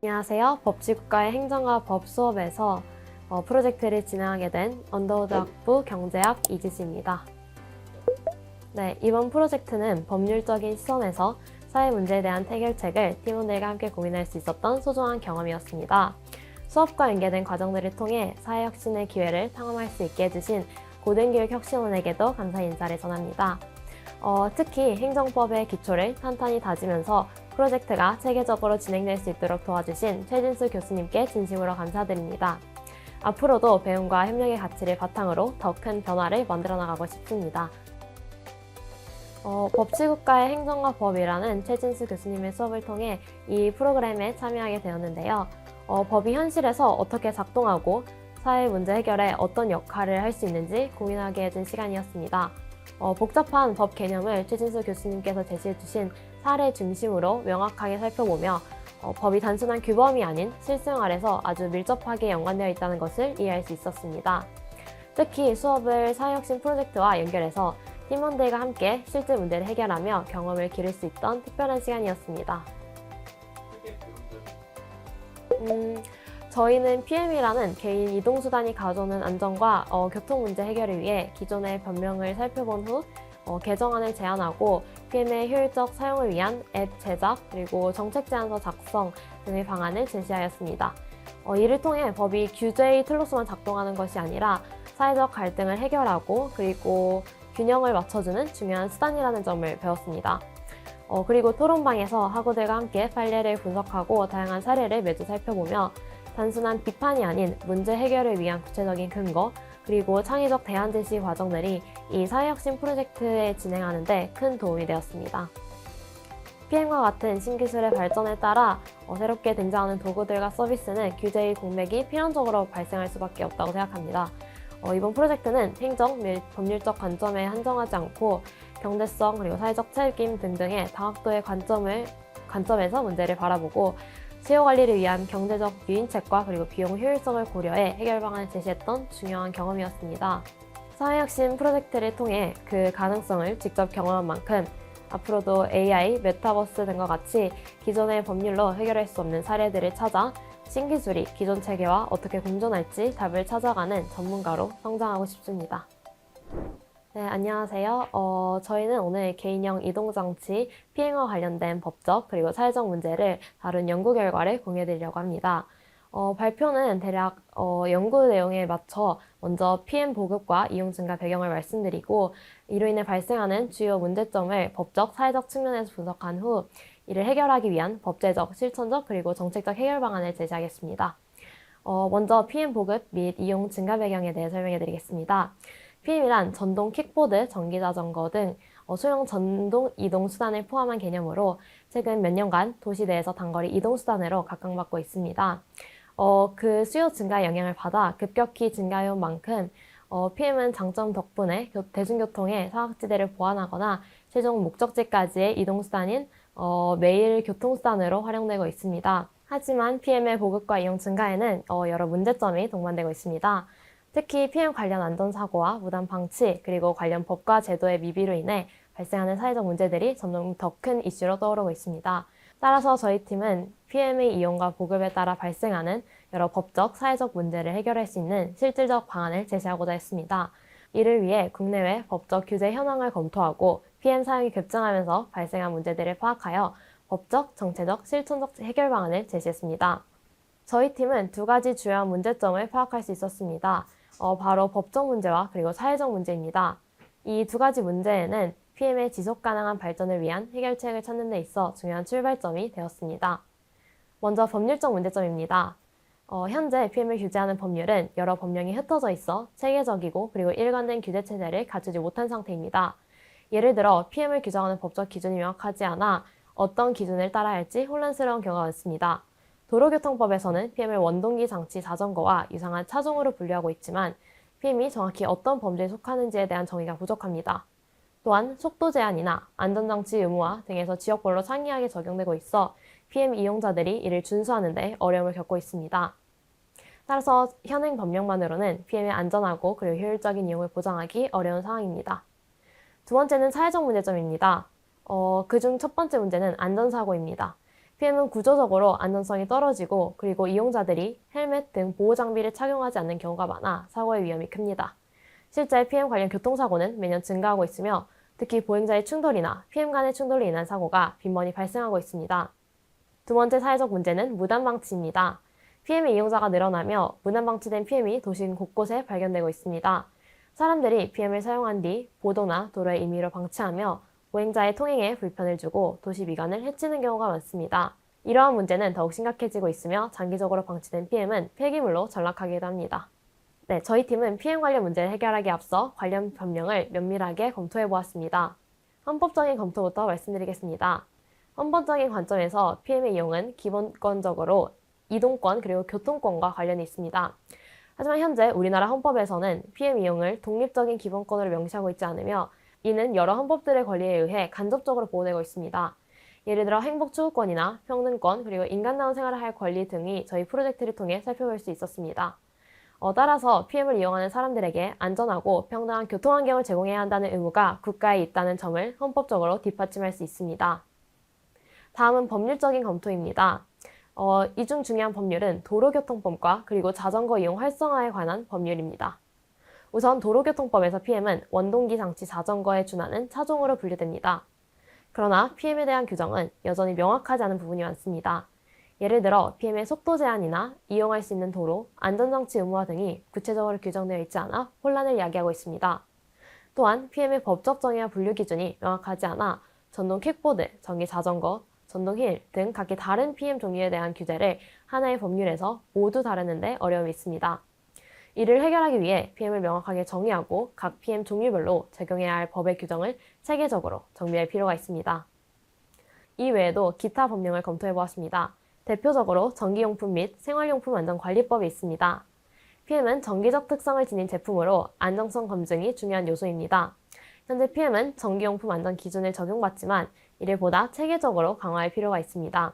안녕하세요. 법치국가의 행정과 법 수업에서 프로젝트를 진행하게 된 언더우드 학부 경제학 이지수입니다. 네, 이번 프로젝트는 법률적인 시선에서 사회 문제에 대한 해결책을 팀원들과 함께 고민할 수 있었던 소중한 경험이었습니다. 수업과 연계된 과정들을 통해 사회혁신의 기회를 탐험할 수 있게 해주신 고등교육혁신원에게도 감사 인사를 전합니다. 특히 행정법의 기초를 탄탄히 다지면서 프로젝트가 체계적으로 진행될 수 있도록 도와주신 최진수 교수님께 진심으로 감사드립니다. 앞으로도 배움과 협력의 가치를 바탕으로 더 큰 변화를 만들어 나가고 싶습니다. 법치국가의 행정과 법이라는 최진수 교수님의 수업을 통해 이 프로그램에 참여하게 되었는데요. 법이 현실에서 어떻게 작동하고 사회 문제 해결에 어떤 역할을 할 수 있는지 고민하게 해준 시간이었습니다. 복잡한 법 개념을 최진수 교수님께서 제시해주신 사례 중심으로 명확하게 살펴보며 법이 단순한 규범이 아닌 실생활에서 아주 밀접하게 연관되어 있다는 것을 이해할 수 있었습니다. 특히 수업을 사회혁신 프로젝트와 연결해서 팀원들과 함께 실제 문제를 해결하며 경험을 기를 수 있던 특별한 시간이었습니다. 저희는 PM이라는 개인 이동수단이 가져오는 안전과 교통 문제 해결을 위해 기존의 법령을 살펴본 후 개정안을 제안하고 PM의 효율적 사용을 위한 앱 제작 그리고 정책 제안서 작성 등의 방안을 제시하였습니다. 이를 통해 법이 규제의 틀로서만 작동하는 것이 아니라 사회적 갈등을 해결하고 그리고 균형을 맞춰주는 중요한 수단이라는 점을 배웠습니다. 그리고 토론방에서 학우들과 함께 판례를 분석하고 다양한 사례를 매주 살펴보며 단순한 비판이 아닌 문제 해결을 위한 구체적인 근거 그리고 창의적 대안 제시 과정들이 이 사회혁신 프로젝트에 진행하는 데 큰 도움이 되었습니다. PM과 같은 신기술의 발전에 따라 새롭게 등장하는 도구들과 서비스는 규제의 공백이 필연적으로 발생할 수밖에 없다고 생각합니다. 이번 프로젝트는 행정 및 법률적 관점에 한정하지 않고 경제성 그리고 사회적 책임 등등의 다각도의 관점에서 문제를 바라보고 수요 관리를 위한 경제적 유인책과 그리고 비용 효율성을 고려해 해결 방안을 제시했던 중요한 경험이었습니다. 사회혁신 프로젝트를 통해 그 가능성을 직접 경험한 만큼 앞으로도 AI, 메타버스 등과 같이 기존의 법률로 해결할 수 없는 사례들을 찾아 신기술이 기존 체계와 어떻게 공존할지 답을 찾아가는 전문가로 성장하고 싶습니다. 네, 안녕하세요. 저희는 오늘 개인형 이동장치 피행과 관련된 법적 그리고 사회적 문제를 다룬 연구 결과를 공유해드리려고 합니다. 발표는 대략 연구 내용에 맞춰 먼저 PM 보급과 이용 증가 배경을 말씀드리고 이로 인해 발생하는 주요 문제점을 법적, 사회적 측면에서 분석한 후 이를 해결하기 위한 법제적, 실천적 그리고 정책적 해결 방안을 제시하겠습니다. 먼저 PM 보급 및 이용 증가 배경에 대해 설명해드리겠습니다. PM이란 전동 킥보드, 전기자전거 등 소형 전동 이동수단을 포함한 개념으로 최근 몇 년간 도시 내에서 단거리 이동수단으로 각광받고 있습니다. 그 수요 증가 영향을 받아 급격히 증가해온 만큼 PM은 장점 덕분에 대중교통의 사각지대를 보완하거나 최종 목적지까지의 이동수단인 매일 교통수단으로 활용되고 있습니다. 하지만 PM의 보급과 이용 증가에는 여러 문제점이 동반되고 있습니다. 특히 PM 관련 안전사고와 무단 방치 그리고 관련 법과 제도의 미비로 인해 발생하는 사회적 문제들이 점점 더 큰 이슈로 떠오르고 있습니다. 따라서 저희 팀은 PM의 이용과 보급에 따라 발생하는 여러 법적, 사회적 문제를 해결할 수 있는 실질적 방안을 제시하고자 했습니다. 이를 위해 국내외 법적 규제 현황을 검토하고 PM 사용이 급증하면서 발생한 문제들을 파악하여 법적, 정체적, 실천적 해결 방안을 제시했습니다. 저희 팀은 두 가지 주요한 문제점을 파악할 수 있었습니다. 바로 법적 문제와 그리고 사회적 문제입니다. 이 두 가지 문제에는 PM의 지속 가능한 발전을 위한 해결책을 찾는 데 있어 중요한 출발점이 되었습니다. 먼저 법률적 문제점입니다. 현재 PM을 규제하는 법률은 여러 법령이 흩어져 있어 체계적이고 그리고 일관된 규제 체제를 갖추지 못한 상태입니다. 예를 들어 PM을 규정하는 법적 기준이 명확하지 않아 어떤 기준을 따라야 할지 혼란스러운 경우가 많습니다. 도로교통법에서는 PM을 원동기 장치 자전거와 유사한 차종으로 분류하고 있지만 PM이 정확히 어떤 범죄에 속하는지에 대한 정의가 부족합니다. 또한 속도 제한이나 안전장치 의무화 등에서 지역별로 상이하게 적용되고 있어 PM 이용자들이 이를 준수하는 데 어려움을 겪고 있습니다. 따라서 현행 법령만으로는 PM의 안전하고 그리고 효율적인 이용을 보장하기 어려운 상황입니다. 두 번째는 사회적 문제점입니다. 그중 첫 번째 문제는 안전사고입니다. PM은 구조적으로 안전성이 떨어지고 그리고 이용자들이 헬멧 등 보호 장비를 착용하지 않는 경우가 많아 사고의 위험이 큽니다. 실제 PM 관련 교통사고는 매년 증가하고 있으며 특히 보행자의 충돌이나 PM 간의 충돌로 인한 사고가 빈번히 발생하고 있습니다. 두 번째 사회적 문제는 무단 방치입니다. PM의 이용자가 늘어나며 무단 방치된 PM이 도시 곳곳에 발견되고 있습니다. 사람들이 PM을 사용한 뒤 보도나 도로에 임의로 방치하며 보행자의 통행에 불편을 주고 도시 미관을 해치는 경우가 많습니다. 이러한 문제는 더욱 심각해지고 있으며 장기적으로 방치된 PM은 폐기물로 전락하기도 합니다. 네, 저희 팀은 PM 관련 문제를 해결하기에 앞서 관련 법령을 면밀하게 검토해 보았습니다. 헌법적인 검토부터 말씀드리겠습니다. 헌법적인 관점에서 PM의 이용은 기본권적으로 이동권 그리고 교통권과 관련이 있습니다. 하지만 현재 우리나라 헌법에서는 PM 이용을 독립적인 기본권으로 명시하고 있지 않으며 이는 여러 헌법들의 권리에 의해 간접적으로 보호되고 있습니다. 예를 들어 행복추구권이나 평등권 그리고 인간다운 생활을 할 권리 등이 저희 프로젝트를 통해 살펴볼 수 있었습니다. 따라서 PM을 이용하는 사람들에게 안전하고 평등한 교통환경을 제공해야 한다는 의무가 국가에 있다는 점을 헌법적으로 뒷받침할 수 있습니다. 다음은 법률적인 검토입니다. 이 중 중요한 법률은 도로교통법과 그리고 자전거 이용 활성화에 관한 법률입니다. 우선 도로교통법에서 PM은 원동기 장치 자전거에 준하는 차종으로 분류됩니다. 그러나 PM에 대한 규정은 여전히 명확하지 않은 부분이 많습니다. 예를 들어 PM의 속도 제한이나 이용할 수 있는 도로, 안전장치 의무화 등이 구체적으로 규정되어 있지 않아 혼란을 야기하고 있습니다. 또한 PM의 법적 정의와 분류 기준이 명확하지 않아 전동 킥보드, 전기 자전거, 전동 휠 등 각기 다른 PM 종류에 대한 규제를 하나의 법률에서 모두 다루는데 어려움이 있습니다. 이를 해결하기 위해 PM을 명확하게 정의하고 각 PM 종류별로 적용해야 할 법의 규정을 체계적으로 정비할 필요가 있습니다. 이 외에도 기타 법령을 검토해 보았습니다. 대표적으로 전기용품 및 생활용품 안전관리법이 있습니다. PM은 정기적 특성을 지닌 제품으로 안정성 검증이 중요한 요소입니다. 현재 PM은 전기용품 안전 기준을 적용받지만 이를 보다 체계적으로 강화할 필요가 있습니다.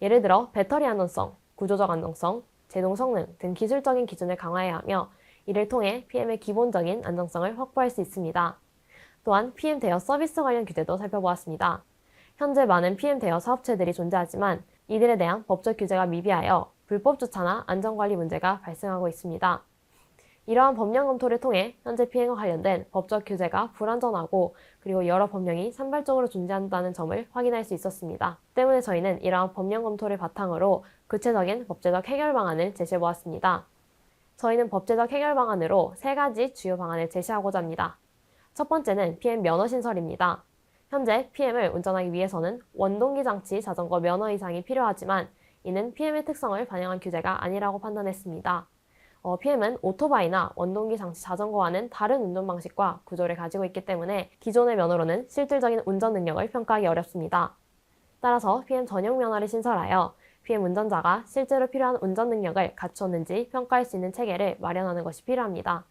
예를 들어 배터리 안전성, 구조적 안정성, 제동 성능 등 기술적인 기준을 강화해야 하며 이를 통해 PM의 기본적인 안정성을 확보할 수 있습니다. 또한 PM 대여 서비스 관련 규제도 살펴보았습니다. 현재 많은 PM 대여 사업체들이 존재하지만 이들에 대한 법적 규제가 미비하여 불법 주차나 안전관리 문제가 발생하고 있습니다. 이러한 법령 검토를 통해 현재 PM과 관련된 법적 규제가 불완전하고 그리고 여러 법령이 산발적으로 존재한다는 점을 확인할 수 있었습니다. 때문에 저희는 이러한 법령 검토를 바탕으로 구체적인 법제적 해결 방안을 제시해 보았습니다. 저희는 법제적 해결 방안으로 3가지 주요 방안을 제시하고자 합니다. 첫 번째는 PM 면허 신설입니다. 현재 PM을 운전하기 위해서는 원동기 장치 자전거 면허 이상이 필요하지만 이는 PM의 특성을 반영한 규제가 아니라고 판단했습니다. PM은 오토바이나 원동기 장치 자전거와는 다른 운전 방식과 구조를 가지고 있기 때문에 기존의 면허로는 실질적인 운전 능력을 평가하기 어렵습니다. 따라서 PM 전용 면허를 신설하여 PM 운전자가 실제로 필요한 운전 능력을 갖추었는지 평가할 수 있는 체계를 마련하는 것이 필요합니다.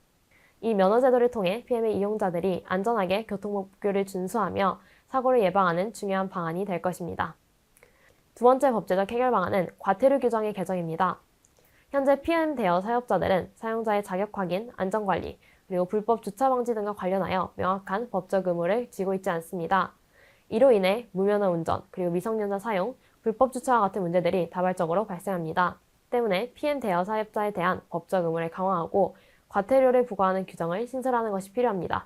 이 면허 제도를 통해 PM의 이용자들이 안전하게 교통법규를 준수하며 사고를 예방하는 중요한 방안이 될 것입니다. 두 번째 법제적 해결 방안은 과태료 규정의 개정입니다. 현재 PM 대여 사업자들은 사용자의 자격 확인, 안전관리, 그리고 불법 주차 방지 등과 관련하여 명확한 법적 의무를 지고 있지 않습니다. 이로 인해 무면허 운전, 그리고 미성년자 사용, 불법 주차와 같은 문제들이 다발적으로 발생합니다. 때문에 PM 대여 사업자에 대한 법적 의무를 강화하고 과태료를 부과하는 규정을 신설하는 것이 필요합니다.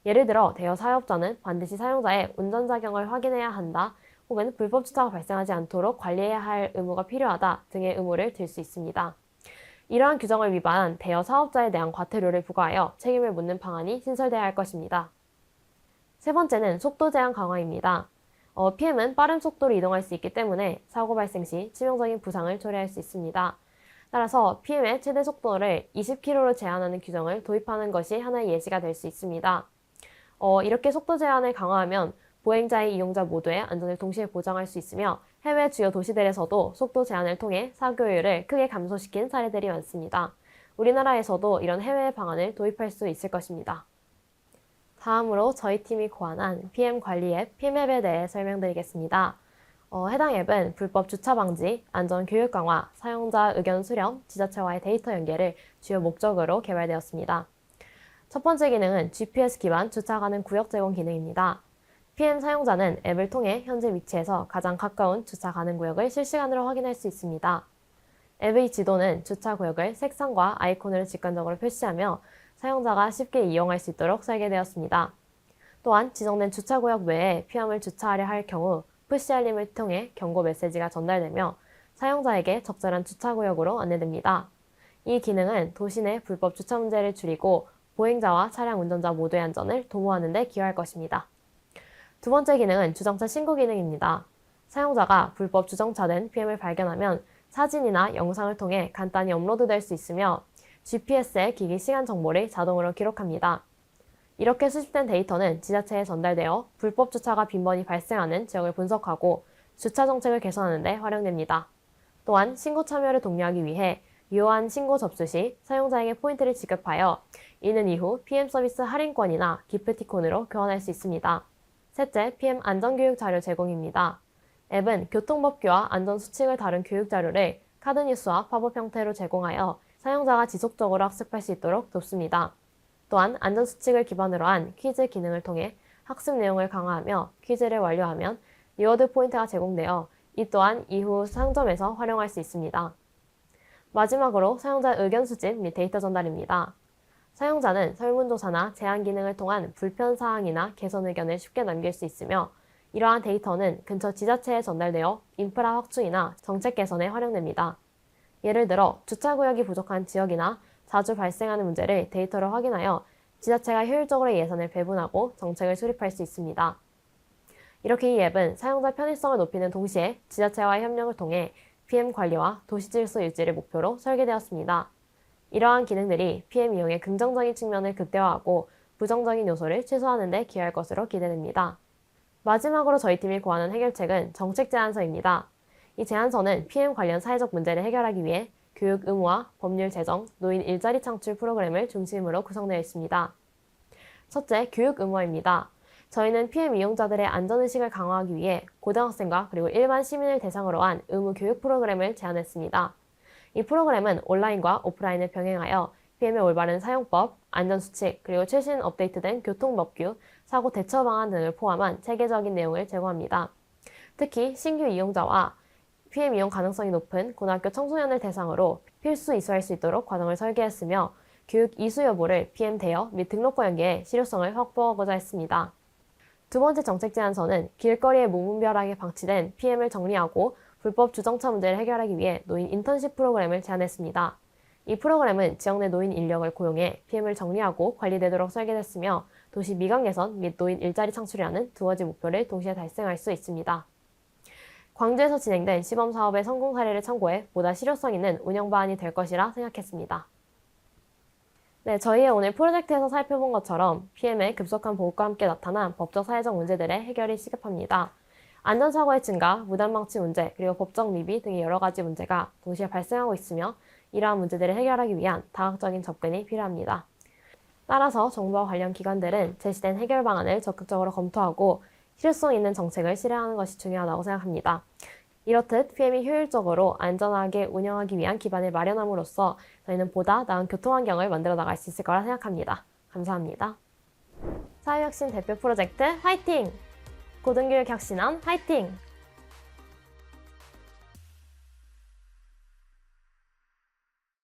예를 들어 대여 사업자는 반드시 사용자의 운전 자격을 확인해야 한다, 혹은 불법 주차가 발생하지 않도록 관리해야 할 의무가 필요하다 등의 의무를 들 수 있습니다. 이러한 규정을 위반한 대여 사업자에 대한 과태료를 부과하여 책임을 묻는 방안이 신설되어야 할 것입니다. 세 번째는 속도 제한 강화입니다. PM은 빠른 속도로 이동할 수 있기 때문에 사고 발생 시 치명적인 부상을 초래할 수 있습니다. 따라서 PM의 최대 속도를 20km로 제한하는 규정을 도입하는 것이 하나의 예시가 될 수 있습니다. 이렇게 속도 제한을 강화하면 보행자의 이용자 모두의 안전을 동시에 보장할 수 있으며 해외 주요 도시들에서도 속도 제한을 통해 사고율을 크게 감소시킨 사례들이 많습니다. 우리나라에서도 이런 해외 방안을 도입할 수 있을 것입니다. 다음으로 저희 팀이 고안한 PM 관리 앱 PM앱에 대해 설명드리겠습니다. 해당 앱은 불법 주차 방지, 안전 교육 강화, 사용자 의견 수렴, 지자체와의 데이터 연계를 주요 목적으로 개발되었습니다. 첫 번째 기능은 GPS 기반 주차 가능 구역 제공 기능입니다. PM 사용자는 앱을 통해 현재 위치에서 가장 가까운 주차 가능 구역을 실시간으로 확인할 수 있습니다. 앱의 지도는 주차 구역을 색상과 아이콘으로 직관적으로 표시하며 사용자가 쉽게 이용할 수 있도록 설계되었습니다. 또한 지정된 주차 구역 외에 피함을 주차하려 할 경우 푸시 알림을 통해 경고 메시지가 전달되며 사용자에게 적절한 주차 구역으로 안내됩니다. 이 기능은 도시 내 불법 주차 문제를 줄이고 보행자와 차량 운전자 모두의 안전을 도모하는 데 기여할 것입니다. 두 번째 기능은 주정차 신고 기능입니다. 사용자가 불법 주정차된 PM을 발견하면 사진이나 영상을 통해 간단히 업로드될 수 있으며 GPS의 기기 시간 정보를 자동으로 기록합니다. 이렇게 수집된 데이터는 지자체에 전달되어 불법 주차가 빈번히 발생하는 지역을 분석하고 주차 정책을 개선하는 데 활용됩니다. 또한 신고 참여를 독려하기 위해 유효한 신고 접수 시 사용자에게 포인트를 지급하여 이는 이후 PM 서비스 할인권이나 기프티콘으로 교환할 수 있습니다. 셋째, PM 안전교육 자료 제공입니다. 앱은 교통법규와 안전수칙을 다룬 교육 자료를 카드 뉴스와 팝업 형태로 제공하여 사용자가 지속적으로 학습할 수 있도록 돕습니다. 또한 안전수칙을 기반으로 한 퀴즈 기능을 통해 학습 내용을 강화하며 퀴즈를 완료하면 리워드 포인트가 제공되어 이 또한 이후 상점에서 활용할 수 있습니다. 마지막으로 사용자 의견 수집 및 데이터 전달입니다. 사용자는 설문조사나 제안 기능을 통한 불편사항이나 개선 의견을 쉽게 남길 수 있으며 이러한 데이터는 근처 지자체에 전달되어 인프라 확충이나 정책 개선에 활용됩니다. 예를 들어 주차구역이 부족한 지역이나 자주 발생하는 문제를 데이터로 확인하여 지자체가 효율적으로 예산을 배분하고 정책을 수립할 수 있습니다. 이렇게 이 앱은 사용자 편의성을 높이는 동시에 지자체와의 협력을 통해 PM 관리와 도시 질서 유지를 목표로 설계되었습니다. 이러한 기능들이 PM 이용의 긍정적인 측면을 극대화하고 부정적인 요소를 최소화하는 데 기여할 것으로 기대됩니다. 마지막으로 저희 팀이 고안한 해결책은 정책 제안서입니다. 이 제안서는 PM 관련 사회적 문제를 해결하기 위해 교육 의무화, 법률 제정, 노인 일자리 창출 프로그램을 중심으로 구성되어 있습니다. 첫째, 교육 의무화입니다. 저희는 PM 이용자들의 안전의식을 강화하기 위해 고등학생과 그리고 일반 시민을 대상으로 한 의무 교육 프로그램을 제안했습니다. 이 프로그램은 온라인과 오프라인을 병행하여 PM의 올바른 사용법, 안전수칙, 그리고 최신 업데이트된 교통법규, 사고 대처 방안 등을 포함한 체계적인 내용을 제공합니다. 특히 신규 이용자와 PM 이용 가능성이 높은 고등학교 청소년을 대상으로 필수 이수할 수 있도록 과정을 설계했으며 교육 이수 여부를 PM 대여 및 등록과 연계해 실효성을 확보하고자 했습니다. 두 번째 정책 제안서는 길거리에 무분별하게 방치된 PM을 정리하고 불법 주정차 문제를 해결하기 위해 노인 인턴십 프로그램을 제안했습니다. 이 프로그램은 지역 내 노인 인력을 고용해 PM을 정리하고 관리되도록 설계됐으며 도시 미관 개선 및 노인 일자리 창출이라는 두 가지 목표를 동시에 달성할 수 있습니다. 광주에서 진행된 시범 사업의 성공 사례를 참고해 보다 실효성 있는 운영 방안이 될 것이라 생각했습니다. 네, 저희의 오늘 프로젝트에서 살펴본 것처럼 PM의 급속한 보급과 함께 나타난 법적 사회적 문제들의 해결이 시급합니다. 안전사고의 증가, 무단방치 문제, 그리고 법적 미비 등의 여러 가지 문제가 동시에 발생하고 있으며 이러한 문제들을 해결하기 위한 다각적인 접근이 필요합니다. 따라서 정부와 관련 기관들은 제시된 해결 방안을 적극적으로 검토하고 실효성 있는 정책을 실행하는 것이 중요하다고 생각합니다. 이렇듯 PM이 효율적으로 안전하게 운영하기 위한 기반을 마련함으로써 저희는 보다 나은 교통환경을 만들어 나갈 수 있을 거라 생각합니다. 감사합니다. 사회혁신 대표 프로젝트 화이팅! 고등교육 혁신원 화이팅!